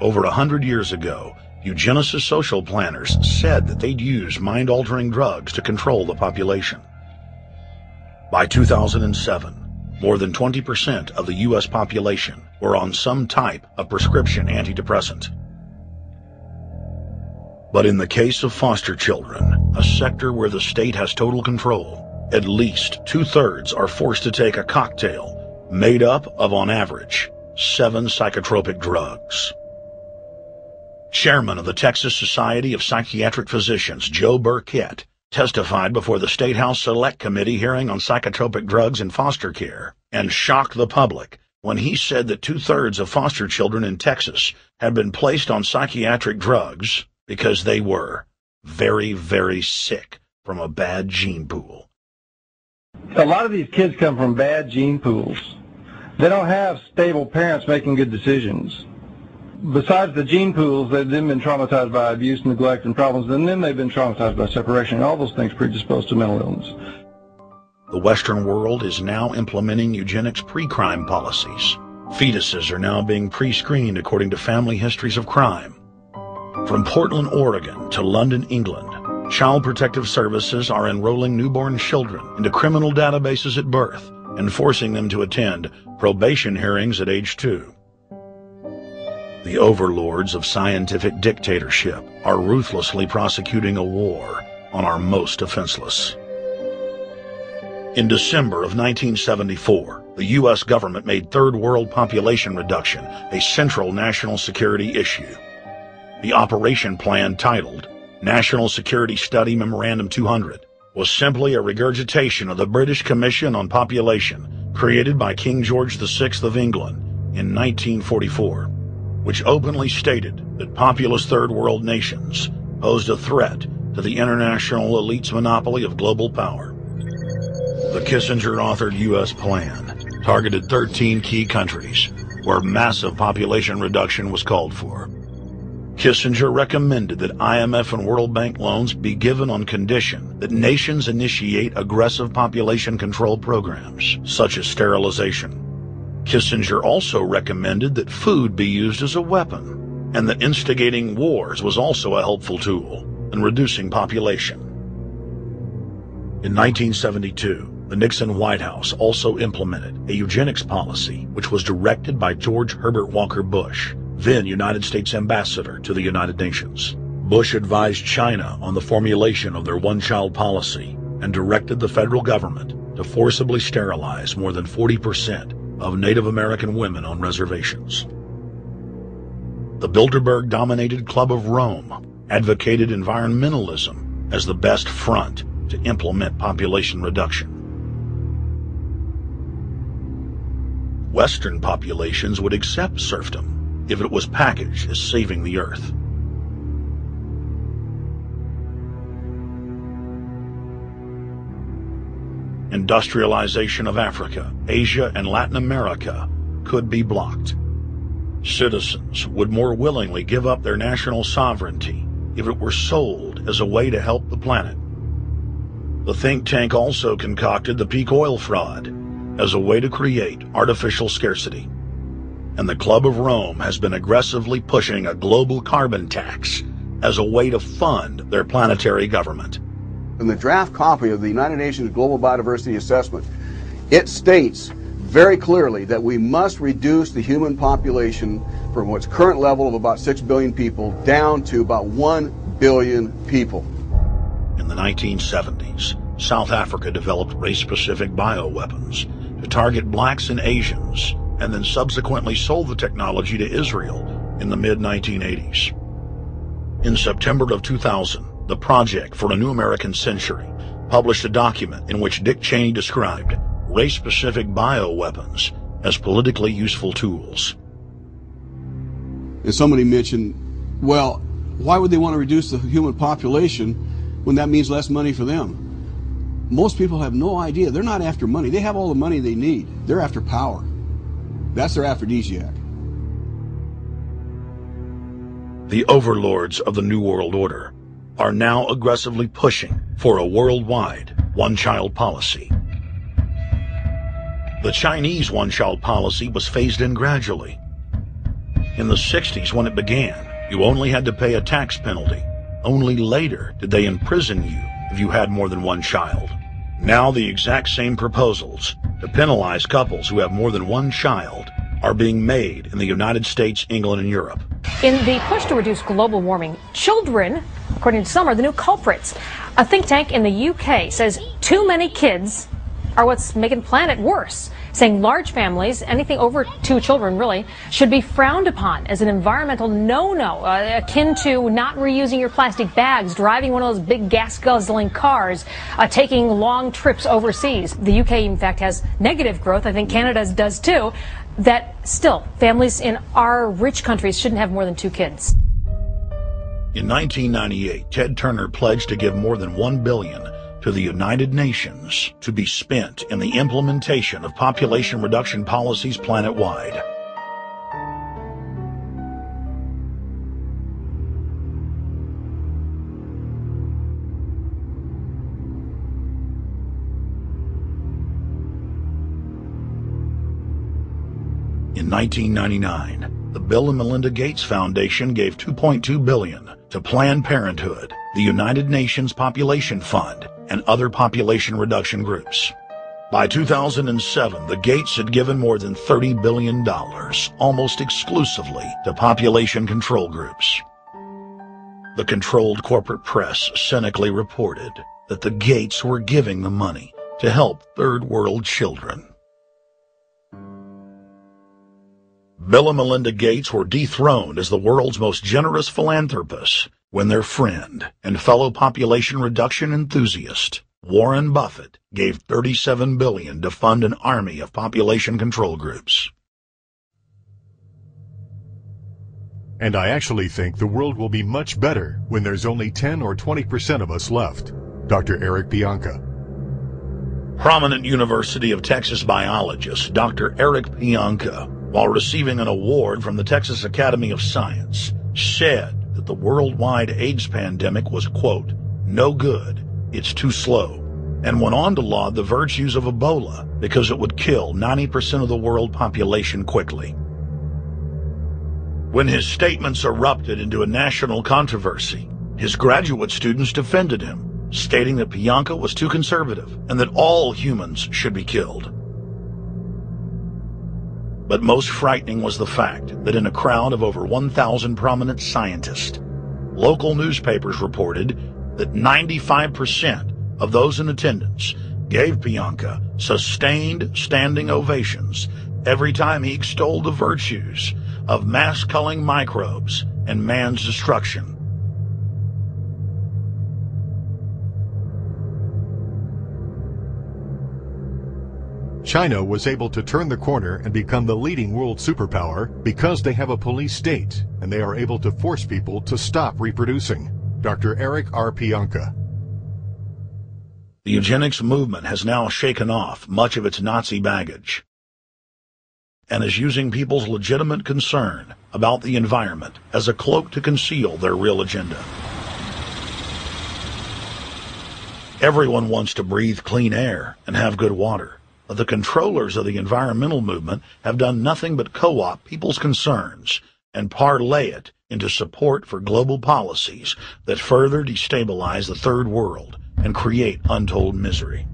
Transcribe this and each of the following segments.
Over 100 years ago, eugenicist social planners said that they'd use mind-altering drugs to control the population. By 2007, more than 20% of the U.S. population were on some type of prescription antidepressant. But in the case of foster children, a sector where the state has total control, at least 2/3 are forced to take a cocktail made up of, on average, 7 psychotropic drugs. Chairman of the Texas Society of Psychiatric Physicians, Joe Burkett, testified before the State House Select Committee hearing on psychotropic drugs in foster care and shocked the public when he said that 2/3 of foster children in Texas had been placed on psychiatric drugs because they were very, very sick from a bad gene pool. A lot of these kids come from bad gene pools. They don't have stable parents making good decisions. Besides the gene pools, they've then been traumatized by abuse, neglect, and problems, and then they've been traumatized by separation. All those things predispose to mental illness. The Western world is now implementing eugenics pre-crime policies. Fetuses are now being pre-screened according to family histories of crime. From Portland, Oregon to London, England, Child Protective Services are enrolling newborn children into criminal databases at birth and forcing them to attend probation hearings at age 2. The overlords of scientific dictatorship are ruthlessly prosecuting a war on our most defenseless. In December of 1974, the U.S. government made Third World population reduction a central national security issue. The operation plan, titled National Security Study Memorandum 200, was simply a regurgitation of the British Commission on Population created by King George VI of England in 1944, which openly stated that populous Third World nations posed a threat to the international elite's monopoly of global power. The Kissinger-authored U.S. plan targeted 13 key countries where massive population reduction was called for. Kissinger recommended that IMF and World Bank loans be given on condition that nations initiate aggressive population control programs, such as sterilization. Kissinger also recommended that food be used as a weapon, and that instigating wars was also a helpful tool in reducing population. In 1972, the Nixon White House also implemented a eugenics policy which was directed by George Herbert Walker Bush, then United States Ambassador to the United Nations. Bush advised China on the formulation of their one-child policy and directed the federal government to forcibly sterilize more than 40% of Native American women on reservations. The Bilderberg-dominated Club of Rome advocated environmentalism as the best front to implement population reduction. Western populations would accept serfdom if it was packaged as saving the earth. Industrialization of Africa, Asia, and Latin America could be blocked. Citizens would more willingly give up their national sovereignty if it were sold as a way to help the planet. The think tank also concocted the peak oil fraud as a way to create artificial scarcity. And the Club of Rome has been aggressively pushing a global carbon tax as a way to fund their planetary government. In the draft copy of the United Nations Global Biodiversity Assessment, it states very clearly that we must reduce the human population from its current level of about 6 billion people down to about 1 billion people. In the 1970s, South Africa developed race-specific bioweapons to target blacks and Asians, and then subsequently sold the technology to Israel in the mid-1980s. In September of 2000, the Project for a New American Century published a document in which Dick Cheney described race-specific bioweapons as politically useful tools. And somebody mentioned, well, why would they want to reduce the human population when that means less money for them? Most people have no idea. They're not after money. They have all the money they need. They're after power. That's their aphrodisiac. The overlords of the New World Order are now aggressively pushing for a worldwide one-child policy. The Chinese one-child policy was phased in gradually. In the 60s, when it began, you only had to pay a tax penalty. Only later did they imprison you if you had more than one child. Now the exact same proposals to penalize couples who have more than one child are being made in the United States, England, and Europe. In the push to reduce global warming, children, according to some, are the new culprits. A think tank in the UK says too many kids are what's making the planet worse, saying large families, anything over 2 children really, should be frowned upon as an environmental no-no, akin to not reusing your plastic bags, driving one of those big gas-guzzling cars, taking long trips overseas. The UK, in fact, has negative growth. I think Canada does too. That still, families in our rich countries shouldn't have more than 2 kids. In 1998, Ted Turner pledged to give more than $1 billion to the United Nations to be spent in the implementation of population reduction policies planet-wide. In 1999, the Bill and Melinda Gates Foundation gave $2.2 billion to Planned Parenthood, the United Nations Population Fund, and other population reduction groups. By 2007, the Gates had given more than $30 billion, almost exclusively to population control groups. The controlled corporate press cynically reported that the Gates were giving the money to help third world children. Bill and Melinda Gates were dethroned as the world's most generous philanthropists when their friend and fellow population reduction enthusiast, Warren Buffett, gave $37 billion to fund an army of population control groups. And I actually think the world will be much better when there's only 10 or 20% of us left. Dr. Eric Pianka. Prominent University of Texas biologist Dr. Eric Pianka, while receiving an award from the Texas Academy of Science, said that the worldwide AIDS pandemic was, quote, no good, it's too slow, and went on to laud the virtues of Ebola because it would kill 90% of the world population quickly. When his statements erupted into a national controversy, his graduate students defended him, stating that Pianka was too conservative and that all humans should be killed. But most frightening was the fact that in a crowd of over 1,000 prominent scientists, local newspapers reported that 95% of those in attendance gave Pianka sustained standing ovations every time he extolled the virtues of mass-culling microbes and man's destruction. China was able to turn the corner and become the leading world superpower because they have a police state and they are able to force people to stop reproducing. Dr. Eric R. Pianka. The eugenics movement has now shaken off much of its Nazi baggage and is using people's legitimate concern about the environment as a cloak to conceal their real agenda. Everyone wants to breathe clean air and have good water. But the controllers of the environmental movement have done nothing but co-opt people's concerns and parlay it into support for global policies that further destabilize the third world and create untold misery.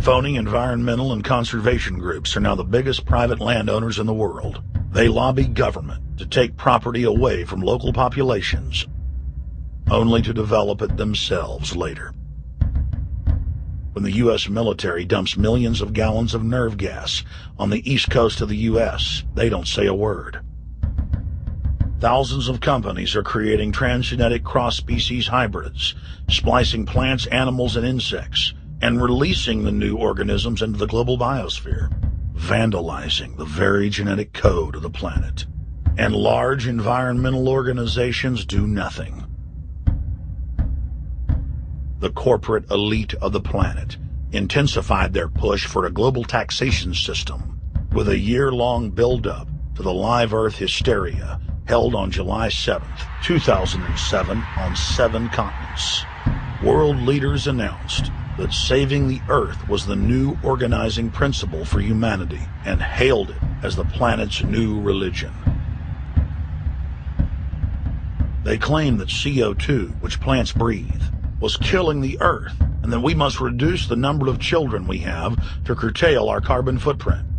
Phony environmental and conservation groups are now the biggest private landowners in the world. They lobby government to take property away from local populations, only to develop it themselves later. When the U.S. military dumps millions of gallons of nerve gas on the east coast of the U.S., they don't say a word. Thousands of companies are creating transgenic cross-species hybrids, splicing plants, animals, and insects, and releasing the new organisms into the global biosphere, vandalizing the very genetic code of the planet. And large environmental organizations do nothing. The corporate elite of the planet intensified their push for a global taxation system with a year-long build-up to the Live Earth hysteria held on July 7, 2007 on 7 continents. World leaders announced that saving the Earth was the new organizing principle for humanity and hailed it as the planet's new religion. They claimed that CO2, which plants breathe, was killing the Earth, and that we must reduce the number of children we have to curtail our carbon footprint.